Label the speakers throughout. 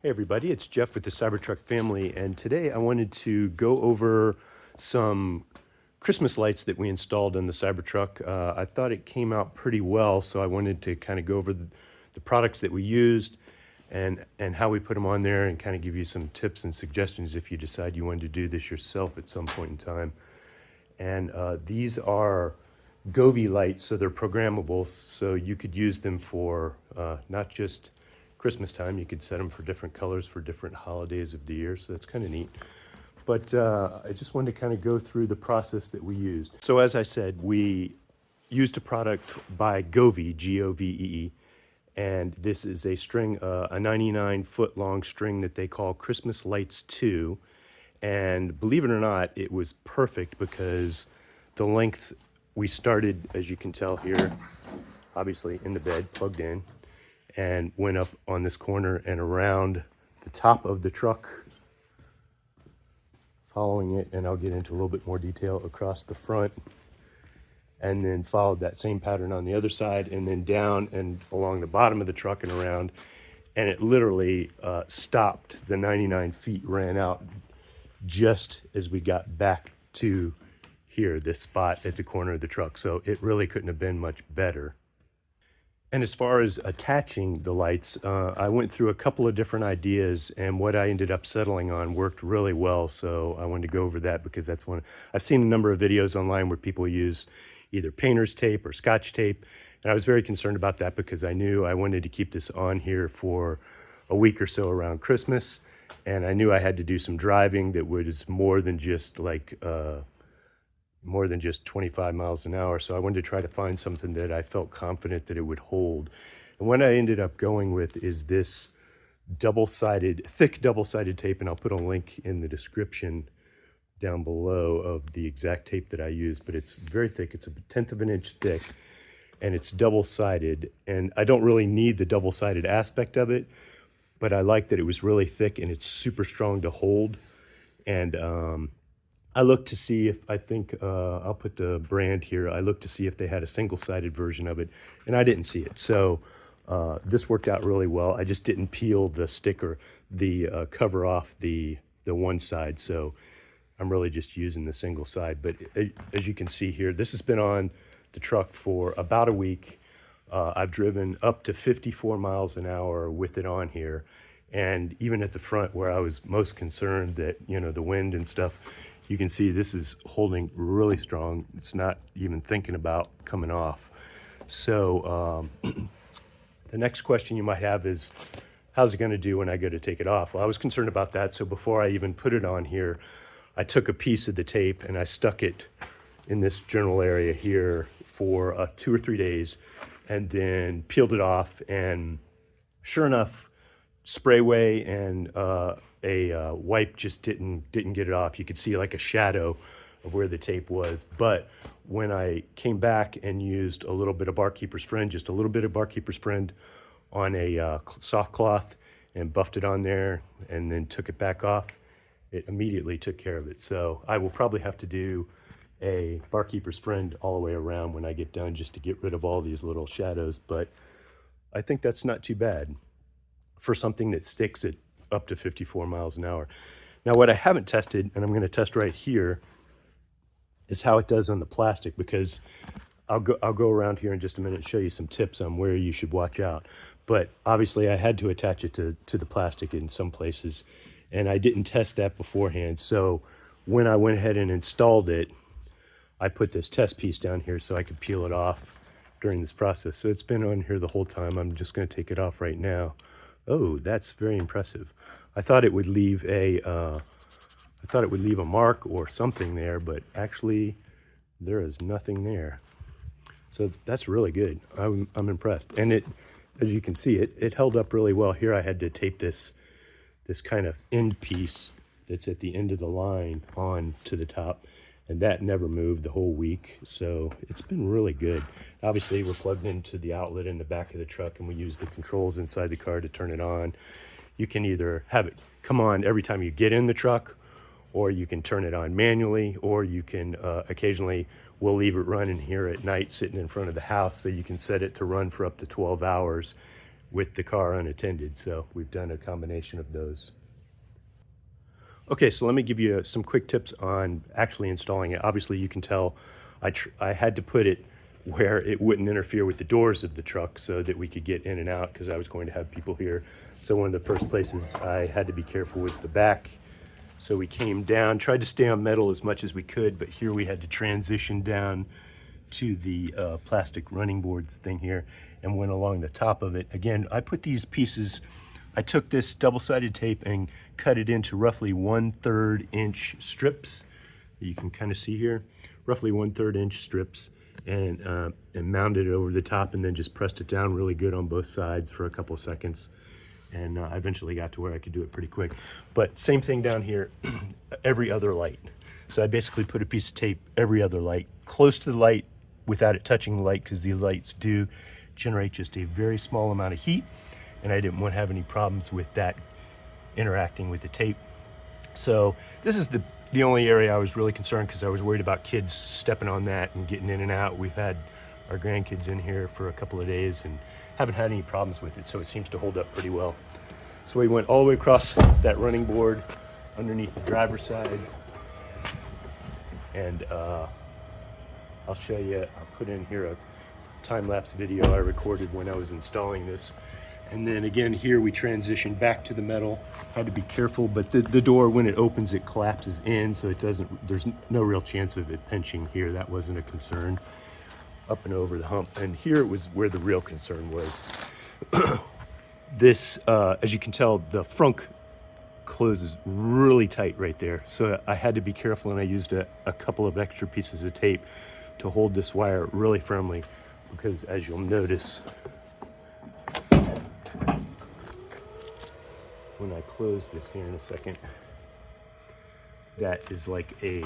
Speaker 1: Hey everybody, it's Jeff with the Cybertruck family, and today I wanted to go over some Christmas lights that we installed on the Cybertruck. I thought it came out pretty well, so I wanted to kind of go over the products that we used and how we put them on there, and kind of give you some tips and suggestions if you decide you wanted to do this yourself at some point in time. And these are Govee lights, so they're programmable, so you could use them for not just Christmas time. You could set them for different colors for different holidays of the year, so that's kind of neat. But I just wanted to kind of go through the process that we used. So as I said, we used a product by Govee, Govee, and this is a string, a 99-foot long string that they call Christmas Lights 2. And believe it or not, it was perfect because the length we started, as you can tell here, obviously in the bed, plugged in, and went up on this corner and around the top of the truck, following it, and I'll get into a little bit more detail, across the front, and then followed that same pattern on the other side, and then down and along the bottom of the truck and around, and it literally stopped. The 99 feet ran out just as we got back to here, this spot at the corner of the truck, so it really couldn't have been much better. And as far as attaching the lights, I went through a couple of different ideas, and what I ended up settling on worked really well. So I wanted to go over that because that's one. I've seen a number of videos online where people use either painter's tape or scotch tape. And I was very concerned about that because I knew I wanted to keep this on here for a week or so around Christmas. And I knew I had to do some driving that was more than just 25 miles an hour. So I wanted to try to find something that I felt confident that it would hold. And what I ended up going with is this thick double-sided tape, and I'll put a link in the description down below of the exact tape that I used, but it's very thick. It's 1/10 of an inch thick, and it's double-sided. And I don't really need the double-sided aspect of it, but I like that it was really thick and it's super strong to hold. And I looked to see if, I'll put the brand here. I looked to see if they had a single-sided version of it, and I didn't see it. So this worked out really well. I just didn't peel the sticker, the cover off the one side. So I'm really just using the single side. But as you can see here, this has been on the truck for about a week. I've driven up to 54 miles an hour with it on here. And even at the front where I was most concerned that, the wind and stuff, you can see this is holding really strong. It's not even thinking about coming off. So the next question you might have is, how's it going to do when I go to take it off? Well, I was concerned about that. So before I even put it on here, I took a piece of the tape and I stuck it in this general area here for 2 or 3 days, and then peeled it off. And sure enough, sprayway and a wipe just didn't get it off. You could see like a shadow of where the tape was. But when I came back and used a little bit of Barkeeper's Friend, just a little bit of Barkeeper's Friend on a soft cloth, and buffed it on there and then took it back off, it immediately took care of it. So I will probably have to do a Barkeeper's Friend all the way around when I get done, just to get rid of all these little shadows. But I think that's not too bad for something that sticks at up to 54 miles an hour. Now, what I haven't tested, and I'm going to test right here, is how it does on the plastic, because I'll go around here in just a minute and show you some tips on where you should watch out. But obviously I had to attach it to the plastic in some places, and I didn't test that beforehand. So when I went ahead and installed it, I put this test piece down here so I could peel it off during this process. So it's been on here the whole time. I'm just going to take it off right now. Oh, that's very impressive. I thought it would leave a mark or something there, but actually there is nothing there. So that's really good. I'm impressed. And it, as you can see, it held up really well. Here I had to tape this kind of end piece that's at the end of the line on to the top, and that never moved the whole week. So it's been really good. Obviously we're plugged into the outlet in the back of the truck, and we use the controls inside the car to turn it on. You can either have it come on every time you get in the truck, or you can turn it on manually, or you can occasionally, we'll leave it running here at night sitting in front of the house, so you can set it to run for up to 12 hours with the car unattended. So we've done a combination of those. Okay, so let me give you some quick tips on actually installing it. Obviously, you can tell I had to put it where it wouldn't interfere with the doors of the truck so that we could get in and out, because I was going to have people here. So one of the first places I had to be careful was the back. So we came down, tried to stay on metal as much as we could, but here we had to transition down to the plastic running boards thing here and went along the top of it. Again, I put these pieces, I took this double-sided tape and cut it into roughly 1/3 inch strips. You can kind of see here, roughly 1/3 inch strips, and mounted it over the top, and then just pressed it down really good on both sides for a couple of seconds. And I eventually got to where I could do it pretty quick. But same thing down here, every other light. So I basically put a piece of tape every other light, close to the light without it touching the light, because the lights do generate just a very small amount of heat, and I didn't want to have any problems with that interacting with the tape. So this is the only area I was really concerned, because I was worried about kids stepping on that and getting in and out. We've had our grandkids in here for a couple of days and haven't had any problems with it, so it seems to hold up pretty well. So we went all the way across that running board underneath the driver's side, and I'll show you, I'll put in here a time-lapse video I recorded when I was installing this. And then again here we transitioned back to the metal. Had to be careful, but the door, when it opens, it collapses in, so it doesn't, there's no real chance of it pinching here. That wasn't a concern. Up and over the hump, and here it was where the real concern was. This, as you can tell, the frunk closes really tight right there, so I had to be careful, and I used a couple of extra pieces of tape to hold this wire really firmly, because as you'll notice when I close this here in a second, that is like a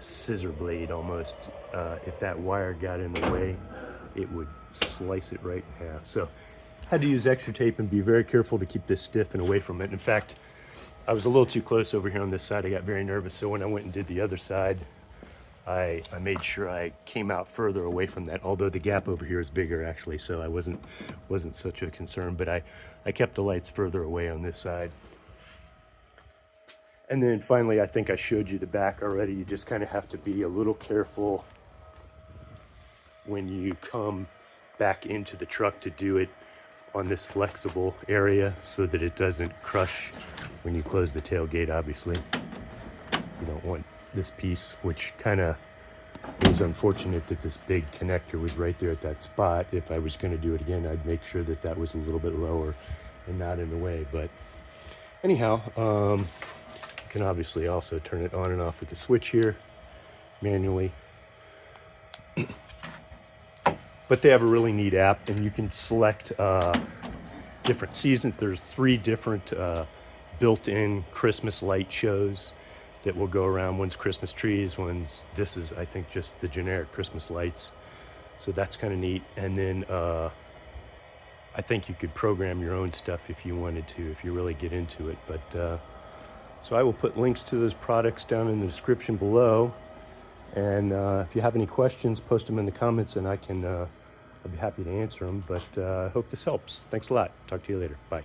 Speaker 1: scissor blade almost. If that wire got in the way, it would slice it right in half. So had to use extra tape and be very careful to keep this stiff and away from it. In fact, I was a little too close over here on this side. I got very nervous, so when I went and did the other side, I made sure I came out further away from that, although the gap over here is bigger actually, so I wasn't such a concern, but I kept the lights further away on this side. And then finally, I think I showed you the back already. You just kind of have to be a little careful when you come back into the truck to do it on this flexible area, so that it doesn't crush when you close the tailgate, obviously. You don't want this piece, which kind of was unfortunate that this big connector was right there at that spot. If I was going to do it again, I'd make sure that that was a little bit lower and not in the way. But anyhow, you can obviously also turn it on and off with the switch here manually. But they have a really neat app, and you can select different seasons. There's 3 different built-in Christmas light shows that will go around. One's Christmas trees, this is, I think, just the generic Christmas lights. So that's kind of neat. And then I think you could program your own stuff if you wanted to, if you really get into it. But so I will put links to those products down in the description below. And if you have any questions, post them in the comments, and I'll be happy to answer them. But I hope this helps. Thanks a lot. Talk to you later. Bye.